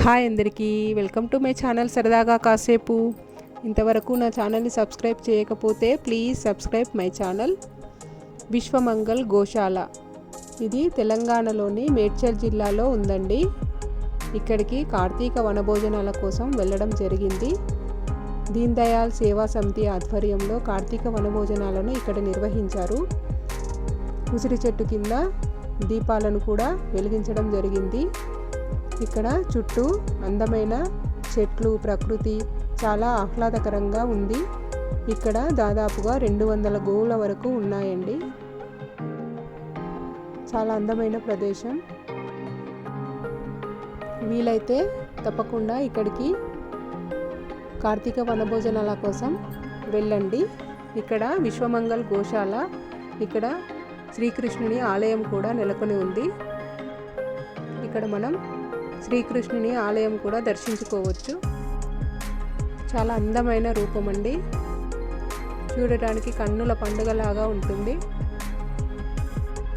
Hi అందరికీ, welcome to my channel సరదాగా కాసేపు. ఇంతవరకు నా ఛానల్ని సబ్స్క్రైబ్ చేయకపోతే ప్లీజ్ సబ్స్క్రైబ్ మై ఛానల్. విశ్వమంగళ్ గోశాల ఇది తెలంగాణలోని మేడ్చల్ జిల్లాలో ఉందండి. ఇక్కడికి కార్తీక వనభోజనాల కోసం వెళ్ళడం జరిగింది. దీన్ దయాళ్ సేవా సమితి ఆధ్వర్యంలో కార్తీక వనభోజనాలను ఇక్కడ నిర్వహించారు. ఉసిరి చెట్టు కింద దీపాలను కూడా వెలిగించడం జరిగింది. ఇక్కడ చుట్టూ అందమైన చెట్లు, ప్రకృతి చాలా ఆహ్లాదకరంగా ఉంది. ఇక్కడ దాదాపుగా 200 గోవుల వరకు ఉన్నాయండి. చాలా అందమైన ప్రదేశం. వీలైతే తప్పకుండా ఇక్కడికి కార్తీక వనభోజనాల కోసం వెళ్ళండి. ఇక్కడ విశ్వమంగళ్ గోశాల, ఇక్కడ శ్రీకృష్ణుని ఆలయం కూడా నెలకొని ఉంది. ఇక్కడ మనం శ్రీకృష్ణుని ఆలయం కూడా దర్శించుకోవచ్చు. చాలా అందమైన రూపం అండి. చూడటానికి కన్నుల పండుగలాగా ఉంటుంది.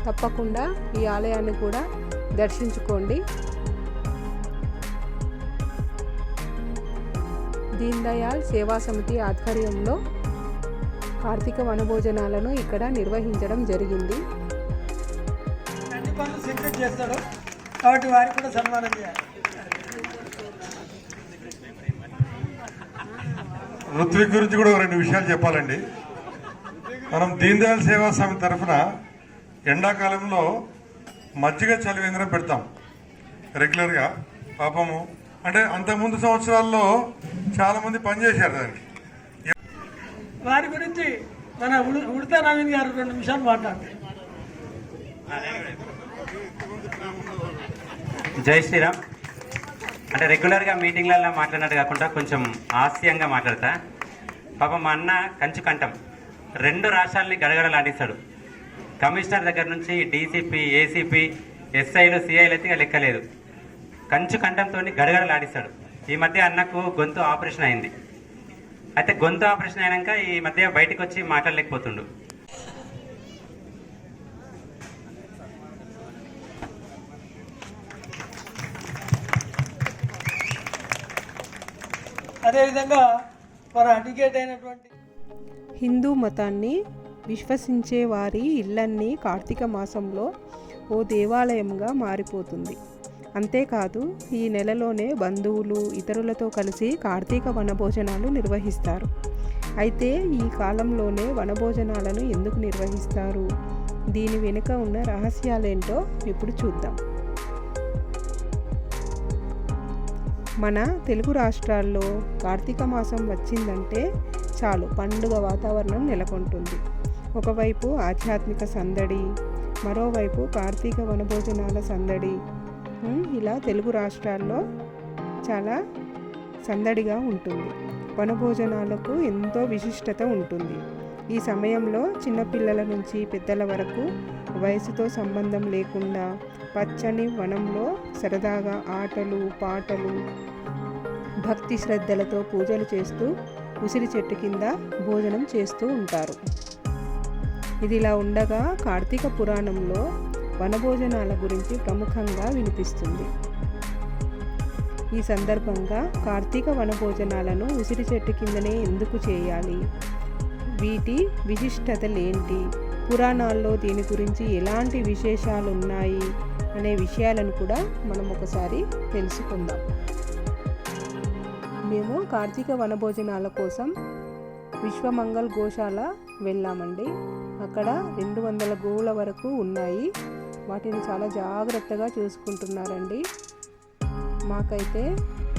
తప్పకుండా ఈ ఆలయాన్ని కూడా దర్శించుకోండి. దీన్ దయాళ్ సేవా సమితి ఆధ్వర్యంలో కార్తీక వనభోజనాలను ఇక్కడ నిర్వహించడం జరిగింది. కాబట్టి వారికి కూడా సన్మానం చేయాలి. ఋత్విక్ గురించి కూడా 2 విషయాలు చెప్పాలండి. మనం దీన్ దయాళ్ సేవా సమితి తరఫున ఎండాకాలంలో మజ్జిగ చలివేంద్రం పెడతాం రెగ్యులర్గా. పాపము అంటే అంతకుముందు సంవత్సరాల్లో చాలా మంది పనిచేశారు దానికి. వారి గురించి మన ఉడతా నవీన్ గారు 2 నిమిషాలు మాట్లాడతారు. జై శ్రీరామ్. అంటే రెగ్యులర్గా మీటింగ్లలో మాట్లాడినట్టు కాకుండా కొంచెం హాస్యంగా మాట్లాడతా. పాపం మా అన్న కంచు కంఠం 2 రాష్ట్రాలని గడగడలాడిస్తాడు. కమిషనర్ దగ్గర నుంచి డీసీపీ, ఏసీపీ, ఎస్ఐలు, సిఐలు అయితే లెక్కలేదు. కంచు కంఠంతో గడగడలాడిస్తాడు. ఈ మధ్య అన్నకు గొంతు ఆపరేషన్ అయింది. అయితే గొంతు ఆపరేషన్ అయినాక ఈ మధ్య బయటకు వచ్చి మాట్లాడలేకపోతుండు. అదేవిధంగా మన అడ్వకేట్ అయినటువంటి హిందూ మతాన్ని విశ్వసించే వారి ఇళ్ళన్నీ కార్తీక మాసంలో ఓ దేవాలయంగా మారిపోతుంది. అంతేకాదు, ఈ నెలలోనే బంధువులు, ఇతరులతో కలిసి కార్తీక వనభోజనాలు నిర్వహిస్తారు. అయితే ఈ కాలంలోనే వనభోజనాలను ఎందుకు నిర్వహిస్తారు? దీని వెనుక ఉన్న రహస్యాలేంటో ఇప్పుడు చూద్దాం. మన తెలుగు రాష్ట్రాల్లో కార్తీక మాసం వచ్చిందంటే చాలు పండుగ వాతావరణం నెలకొంటుంది. ఒకవైపు ఆధ్యాత్మిక సందడి, మరోవైపు కార్తీక వనభోజనాల సందడి. ఇలా తెలుగు రాష్ట్రాల్లో చాలా సందడిగా ఉంటుంది. వనభోజనాలకు ఎంతో విశిష్టత ఉంటుంది. ఈ సమయంలో చిన్నపిల్లల నుంచి పెద్దల వరకు వయసుతో సంబంధం లేకుండా పచ్చని వనంలో సరదాగా ఆటలు, పాటలు, భక్తి శ్రద్ధలతో పూజలు చేస్తూ ఉసిరి చెట్టు కింద భోజనం చేస్తూ ఉంటారు. ఇదిలా ఉండగా కార్తీక పురాణంలో వనభోజనాల గురించి ప్రముఖంగా వినిపిస్తుంది. ఈ సందర్భంగా కార్తీక వనభోజనాలను ఉసిరి చెట్టు కిందనే ఎందుకు చేయాలి? వీటి విశిష్టతలేంటి? పురాణాల్లో దీని గురించి ఎలాంటి విశేషాలు ఉన్నాయి అనే విషయాలను కూడా మనం ఒకసారి తెలుసుకుందాం. మేము కార్తీక వనభోజనాల కోసం విశ్వమంగళ్ గోశాల వెళ్ళామండి. అక్కడ 200 గోవుల వరకు ఉన్నాయి. వాటిని చాలా జాగ్రత్తగా చూసుకుంటున్నారండి. మాకైతే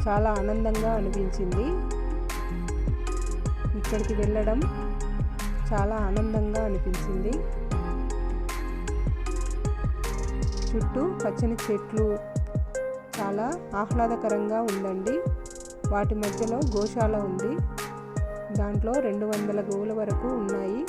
చాలా ఆనందంగా అనిపించింది. ఇక్కడికి వెళ్ళడం చాలా ఆనందంగా అనిపించింది. చుట్టూ పచ్చని చెట్లు చాలా ఆహ్లాదకరంగా ఉందండి. వాటి మధ్యలో గోశాల ఉంది. దాంట్లో 200 గోవుల వరకు ఉన్నాయి.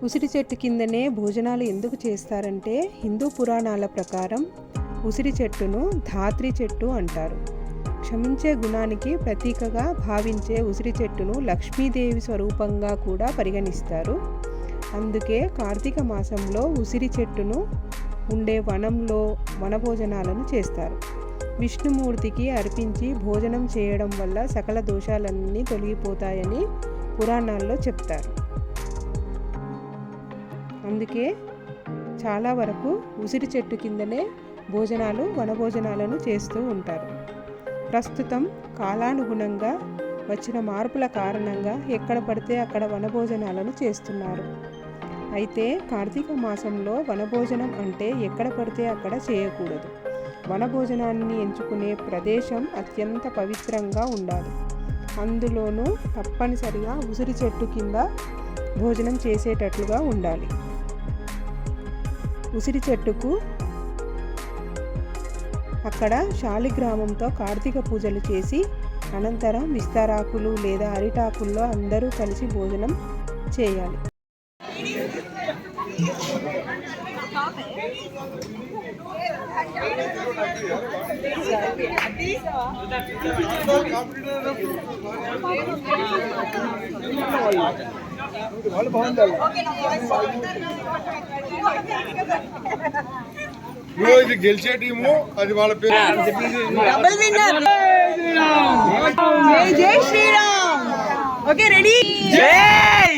ఉసిరి చెట్టు కిందనే భోజనాలు ఎందుకు చేస్తారంటే, హిందూ పురాణాల ప్రకారం ఉసిరి చెట్టును ధాత్రి చెట్టు అంటారు. క్షమించే గుణానికి ప్రతీకగా భావించే ఉసిరి చెట్టును లక్ష్మీదేవి స్వరూపంగా కూడా పరిగణిస్తారు. అందుకే కార్తీక మాసంలో ఉసిరి చెట్టును ఉండే వనంలో వనభోజనాలను చేస్తారు. విష్ణుమూర్తికి అర్పించి భోజనం చేయడం వల్ల సకల దోషాలన్నీ తొలగిపోతాయని పురాణాల్లో చెప్తారు. అందుకే చాలా వరకు ఉసిరి చెట్టు కిందనే వనభోజనాలను చేస్తూ ఉంటారు. ప్రస్తుతం కాలానుగుణంగా వచ్చిన మార్పుల కారణంగా ఎక్కడ పడితే అక్కడ వనభోజనాలను చేస్తున్నారు. అయితే కార్తీక మాసంలో వనభోజనం అంటే ఎక్కడ పడితే అక్కడ చేయకూడదు. వనభోజనాన్ని ఎంచుకునే ప్రదేశం అత్యంత పవిత్రంగా ఉండాలి. అందులోనూ తప్పనిసరిగా ఉసిరి చెట్టు కింద భోజనం చేసేటట్లుగా ఉండాలి. ఉసిరి చెట్టుకు అక్కడ శాలిగ్రామంతో కార్తీక పూజలు చేసి అనంతరం విస్తరాకులు లేదా అరిటాకుల్లో అందరూ కలిసి భోజనం చేయాలి. ఇది గెలిచే టీము, అది వాళ్ళ పేరు. Double winner. జై జై శ్రీరామ్. Okay ready. జై.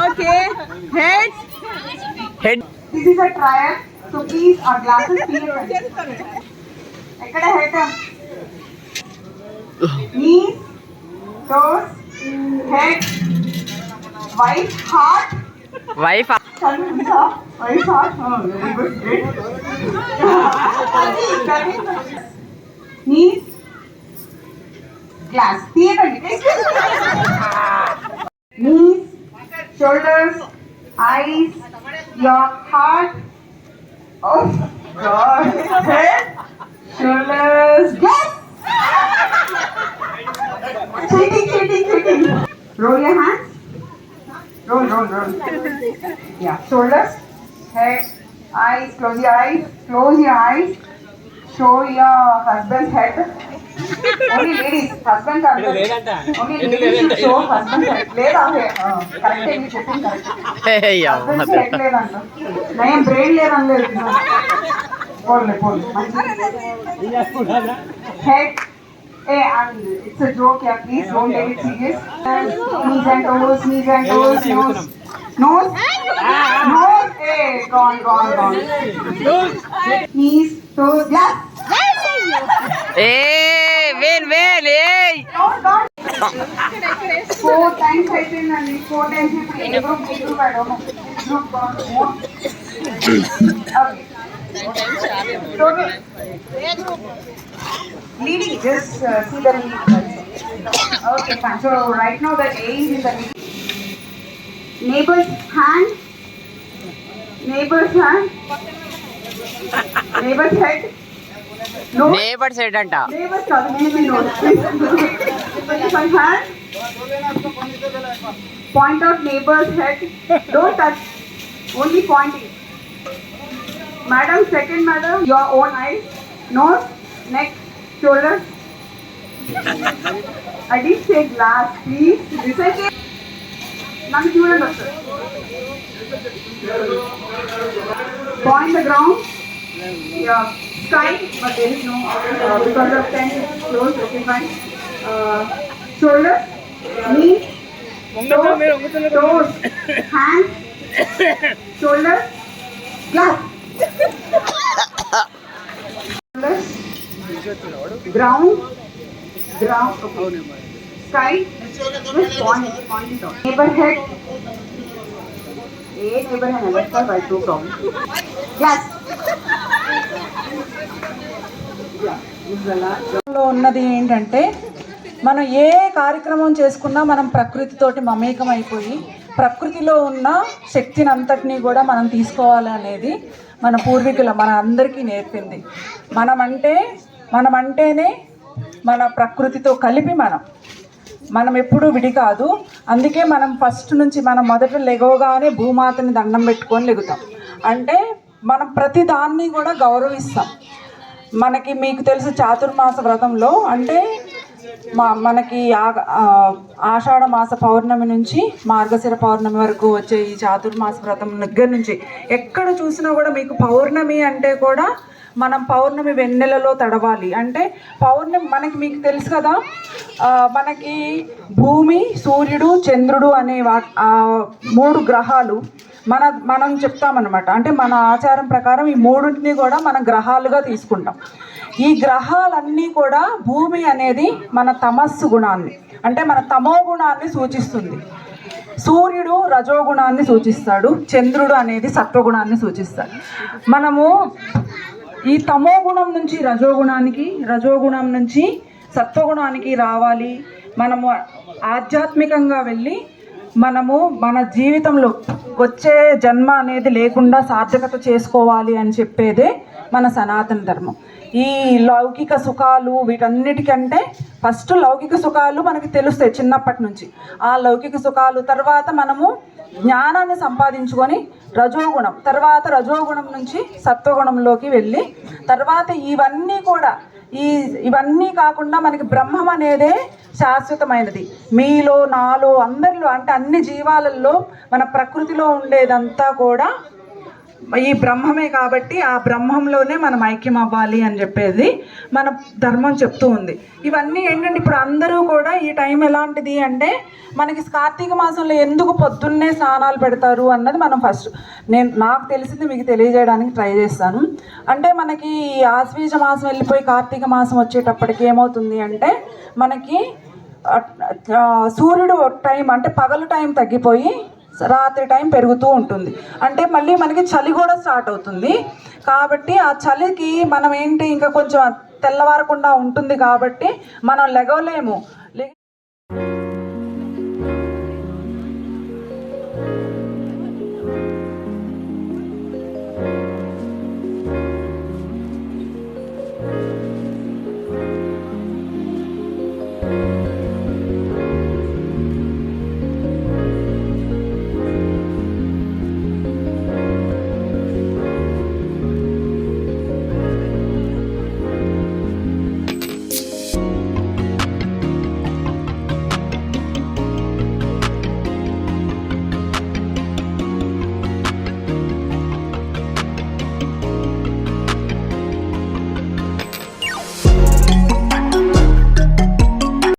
Okay head. This is a trial, so please our glasses clear. ఎక్కడ head, knees, toes, head, wife, heart. Wife. Wife, heart. Oh, very good. Great. Knees, glass. Knees, shoulders, eyes, your heart. Oh God. Head, shoulders, glass. Cheating. Roll your hands. Roll. Yeah. Shoulders, head, eyes. Close your eyes. Show your husband's head. Only ladies. Husband can't. Only ladies should show husband's head. Leda hai. Correct hai. You checking correct. Husband's head ledanta. Nahi brain ledanda. Pole. Head. Hey, it's a joke, yeah. Please don't take it serious. Knees and toes. Nose. Hey, gone. Knees, toes, glass. When Gone. 4 times I think, and 4 times you play. Group, I don't know. Group gone. Okay. Total. Leading, just see the leading. Okay, fine. So right now the A is in the leading. Neighbor's hand. Neighbor's head. No. Neighbour side అంట. Neighbor's not. Maybe no. My hand. Point out neighbor's head. Don't touch. Only pointing. Madam, second madam, your own eyes, nose, neck, shoulders. I didn't say glass, please. Listen. None children also. Point the ground. Yeah, sky, but there is no because of tent is closed. Okay, fine. Shoulders, knees, toes, hands, shoulders, glass. Shoulders, ground, okay. Sky, just point it out. Neighbor head, let's go by 2 ground. Glass. లో ఉన్నది ఏంటంటే మనం ఏ కార్యక్రమం చేసుకున్నా మనం ప్రకృతితోటి మమేకం అయిపోయి ప్రకృతిలో ఉన్న శక్తిని అంతటినీ కూడా మనం తీసుకోవాలి అనేది మన పూర్వీకుల మన అందరికీ నేర్పింది. మనమంటేనే మన ప్రకృతితో కలిపి మనం ఎప్పుడూ విడి కాదు. అందుకే మనం ఫస్ట్ నుంచి మనం మొదట లెగవగానే భూమాతని దండం పెట్టుకొని లెగుతాం. అంటే మనం ప్రతి దాన్ని కూడా గౌరవిస్తాం. మనకి మీకు తెలుసు చాతుర్మాస వ్రతంలో అంటే మనకి ఆషాఢ మాస పౌర్ణమి నుంచి మార్గశిర పౌర్ణమి వరకు వచ్చే ఈ చాతుర్మాస వ్రతం దగ్గర నుంచి ఎక్కడ చూసినా కూడా మీకు పౌర్ణమి అంటే కూడా మనం పౌర్ణమి వెన్నెలలో తడవాలి. అంటే పౌర్ణమి మనకి మీకు తెలుసు కదా, మనకి భూమి, సూర్యుడు, చంద్రుడు అనే 3 గ్రహాలు మనం చెప్తామన్నమాట. అంటే మన ఆచారం ప్రకారం ఈ 3ని కూడా మనం గ్రహాలుగా తీసుకుంటాం. ఈ గ్రహాలన్నీ కూడా భూమి అనేది మన తమస్సు గుణాన్ని అంటే మన తమో గుణాన్ని సూచిస్తుంది. సూర్యుడు రజోగుణాన్ని సూచిస్తాడు, చంద్రుడు అనేది సత్వగుణాన్ని సూచిస్తాడు. మనము ఈ తమో గుణం నుంచి రజోగుణానికి, రజోగుణం నుంచి సత్వగుణానికి రావాలి. మనము ఆధ్యాత్మికంగా వెళ్ళి మనము మన జీవితంలో వచ్చే జన్మ అనేది లేకుండా సార్థకత చేసుకోవాలి అని చెప్పేదే మన సనాతన ధర్మం. ఈ లౌకిక సుఖాలు వీటన్నిటికంటే ఫస్ట్ లౌకిక సుఖాలు మనకి తెలుస్తాయి చిన్నప్పటి నుంచి. ఆ లౌకిక సుఖాలు తర్వాత మనము జ్ఞానాన్ని సంపాదించుకొని రజోగుణం, తర్వాత రజోగుణం నుంచి సత్వగుణంలోకి వెళ్ళి తర్వాత ఇవన్నీ కాకుండా మనకి బ్రహ్మం అనేదే శాశ్వతమైనది. మీలో, నాలో, అందరిలో అంటే అన్ని జీవాలలో మన ప్రకృతిలో ఉండేదంతా కూడా ఈ బ్రహ్మమే. కాబట్టి ఆ బ్రహ్మంలోనే మనం ఐక్యం అవ్వాలి అని చెప్పేది మన ధర్మం చెప్తూ ఉంది. ఇవన్నీ ఏంటంటే ఇప్పుడు అందరూ కూడా ఈ టైం ఎలాంటిది అంటే మనకి కార్తీక మాసంలో ఎందుకు పొద్దున్నే స్నానాలు పెడతారు అన్నది మనం ఫస్ట్ నాకు తెలిసింది మీకు తెలియజేయడానికి ట్రై చేస్తాను. అంటే మనకి ఆశ్వీజ మాసం వెళ్ళిపోయి కార్తీక మాసం వచ్చేటప్పటికి ఏమవుతుంది అంటే మనకి సూర్యుడు టైం అంటే పగలు టైం తగ్గిపోయి రాత్రి టైం పెరుగుతూ ఉంటుంది. అంటే మళ్ళీ మనకి చలి కూడా స్టార్ట్ అవుతుంది. కాబట్టి ఆ చలికి మనం ఇంకా కొంచెం తెల్లవారకుండా ఉంటుంది కాబట్టి మనం లెగవలేము.